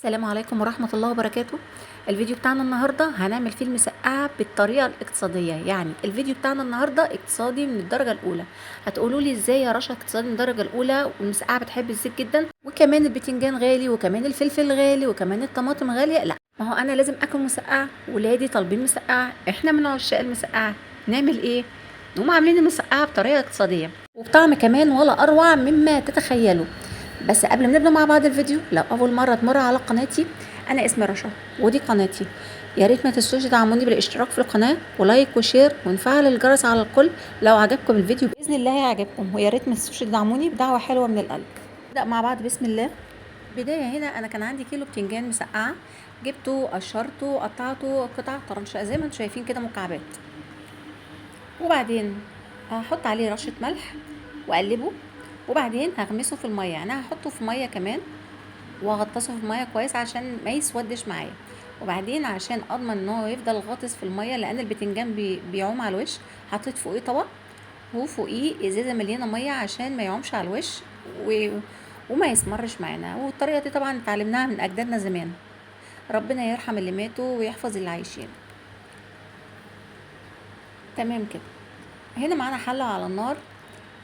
السلام عليكم ورحمة الله وبركاته. الفيديو بتاعنا النهاردة هنعمل فيه المسقعة بالطريقة الاقتصادية، يعني الفيديو بتاعنا النهاردة اقتصادي من الدرجة الأولى. هتقولوا لي ازاي يا رشا اقتصادي من الدرجة الأولى والمسقعة بتحب الزيت جدا وكمان البتنجان غالي وكمان الفلفل غالي وكمان الطماطم غالية؟ لا، ما هو أنا لازم أكل مسقعة، ولادي طالبين مسقعة، احنا من عشاق المسقعة. نعمل ايه؟ نقوم عاملين المسقعة بطريقة اقتصادية وبطعم كمان ولا أروع مما تتخيلوا. بس قبل ما نبدا مع بعض الفيديو، لو اول مره تمر على قناتي، انا اسمي رشا ودي قناتي. يا ريت ما تنسوش تدعموني بالاشتراك في القناه ولايك وشير ونفعل الجرس على الكل لو عجبكم الفيديو، باذن الله هيعجبكم. ويا ريت ما تنسوش تدعموني بدعوه حلوه من القلب. نبدا مع بعض بسم الله. بدايه هنا انا كان عندي كيلو بتنجان مسقعه، جبته قشرته قطعته قطع طرنشة زي ما انتم شايفين كده مكعبات، وبعدين هحط عليه رشه ملح واقلبه، وبعدين هغمسه في الميه، يعني هحطه في ميه كمان واغطسه في ميه كويس عشان ما يسودش معايا. وبعدين عشان اضمن ان هو يفضل غاطس في الميه، لان البتنجان بيعوم على الوش، حطيت فوقيه طبق وفوقيه ازازه مليانه ميه عشان ما يعومش على الوش وما يسمرش معانا. والطريقه دي طبعا اتعلمناها من اجدادنا زمان، ربنا يرحم اللي ماتوا ويحفظ اللي عايشين. تمام كده. هنا معانا حله على النار،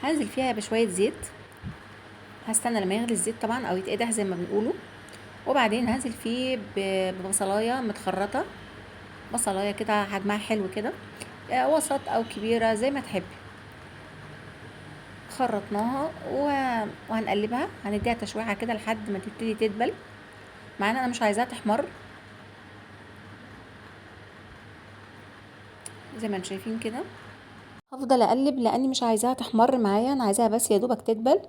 هنزل فيها بشويه زيت، هستنى لما يغلي الزيت طبعا او يتقدح زي ما بنقوله، وبعدين هنزل فيه ببصلايه متخرطه، بصلايه كده حجمها حلو كده، وسط او كبيره زي ما تحبي. خرطناها وهنقلبها، هنديها تشويحه كده لحد ما تبتدي تدبل معانا. انا مش عايزاها تحمر زي ما انتم شايفين كده، هفضل اقلب لاني مش عايزاها تحمر معايا، انا عايزاها بس يا دوبك تدبل.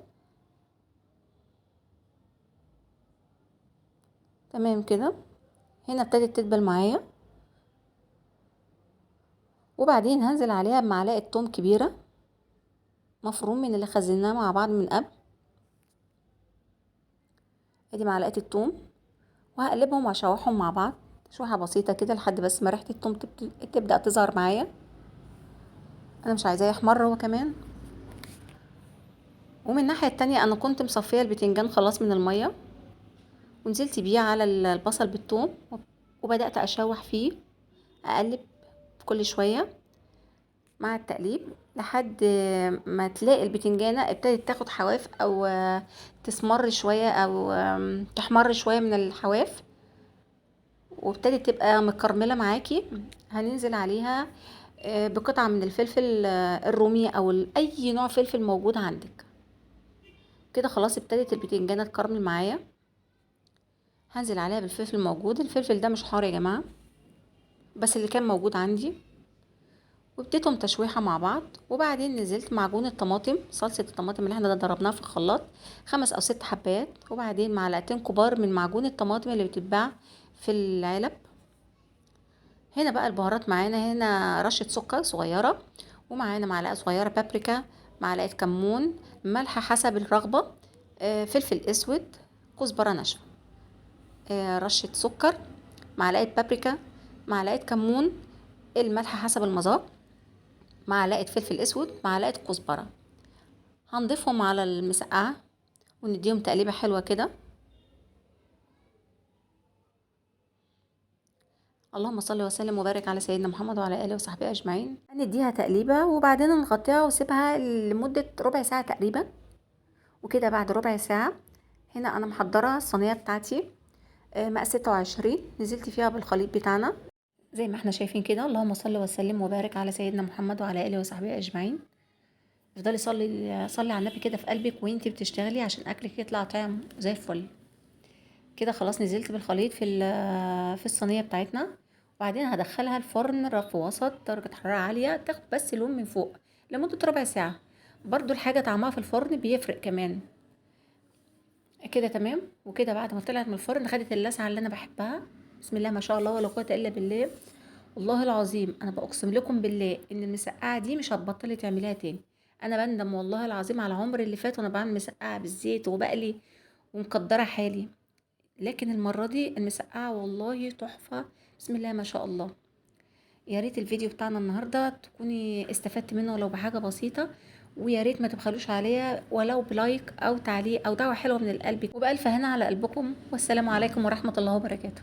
تمام كده. هنا ابتدت تدبل معايا، وبعدين هنزل عليها بمعلقه توم كبيره مفروم من اللي خزناه مع بعض من قبل. ادي معلقه التوم، وهقلبهم واشوحهم مع بعض شويحه بسيطه كده لحد بس ما ريحه التوم تبدا تظهر معايا. انا مش عايزاه يحمر هو كمان. ومن الناحيه التانية انا كنت مصفيه البتنجان خلاص من الميه، ونزلت بيه على البصل بالثوم، وبدات اشوح فيه، اقلب كل شويه مع التقليب لحد ما تلاقي البتنجانه ابتدت تاخد حواف او تسمر شويه او تحمر شويه من الحواف، وابتدت تبقى مكرمله معاكي. هننزل عليها بقطعه من الفلفل الرومي او اي نوع فلفل موجود عندك. كده خلاص ابتدت البتنجانه تكرمل معايا. هنزل عليها بالفلفل الموجود، الفلفل ده مش حار يا جماعه، بس اللي كان موجود عندي، وابتديتهم تشويحه مع بعض. وبعدين نزلت معجون الطماطم، صلصه الطماطم اللي احنا ضربناها في الخلاط 5 أو 6 حبات، وبعدين معلقتين كبار من معجون الطماطم اللي بتتباع في العلب. هنا بقى البهارات معانا، هنا رشة سكر صغيرة، ومعانا معلقة صغيرة بابريكا، معلقة كمون، ملح حسب الرغبة، فلفل اسود، كزبرة ناشفة، رشة سكر، معلقة بابريكا، معلقة كمون، الملح حسب المذاق، معلقة فلفل اسود، معلقة كزبرة. هنضيفهم على المسقعة ونديهم تقليبة حلوة كده. اللهم صل وسلم وبارك على سيدنا محمد وعلى اله وصحبه اجمعين. نديها تقليبه وبعدين نغطيها وسيبها لمده ربع ساعه تقريبا. وكده بعد ربع ساعه، هنا انا محضره الصينيه بتاعتي مقاس 26، نزلت فيها بالخليط بتاعنا زي ما احنا شايفين كده. اللهم صل وسلم وبارك على سيدنا محمد وعلى اله وصحبه اجمعين. افضلي صلي على النبي كده في قلبك وانتي بتشتغلي عشان اكلك يطلع طعم زي الفل. كده خلاص نزلت بالخليط في الصينيه بتاعتنا، وبعدين هدخلها الفرن رف وسط درجه حراره عاليه، تاخد بس لون من فوق لمده ربع ساعه. برضو الحاجه طعمها في الفرن بيفرق كمان. كده تمام. وكده بعد ما طلعت من الفرن خدت اللسعه اللي انا بحبها، بسم الله ما شاء الله ولا قوه الا بالله. والله العظيم انا بقسم لكم بالله ان المسقعه دي مش هتبطلي تعمليها تاني. انا بندم والله العظيم على عمري اللي فات وانا بعمل مسقعه بالزيت وبقلي ومقدره حالي، لكن المرة دي المسقعة والله تحفة، بسم الله ما شاء الله. يا ريت الفيديو بتاعنا النهاردة تكوني استفدت منه ولو بحاجة بسيطة، ويا ريت ما تبخلوش عليا ولو بلايك او تعليق او دعوة حلوة من القلب. وبألف هنا على قلبكم، والسلام عليكم ورحمة الله وبركاته.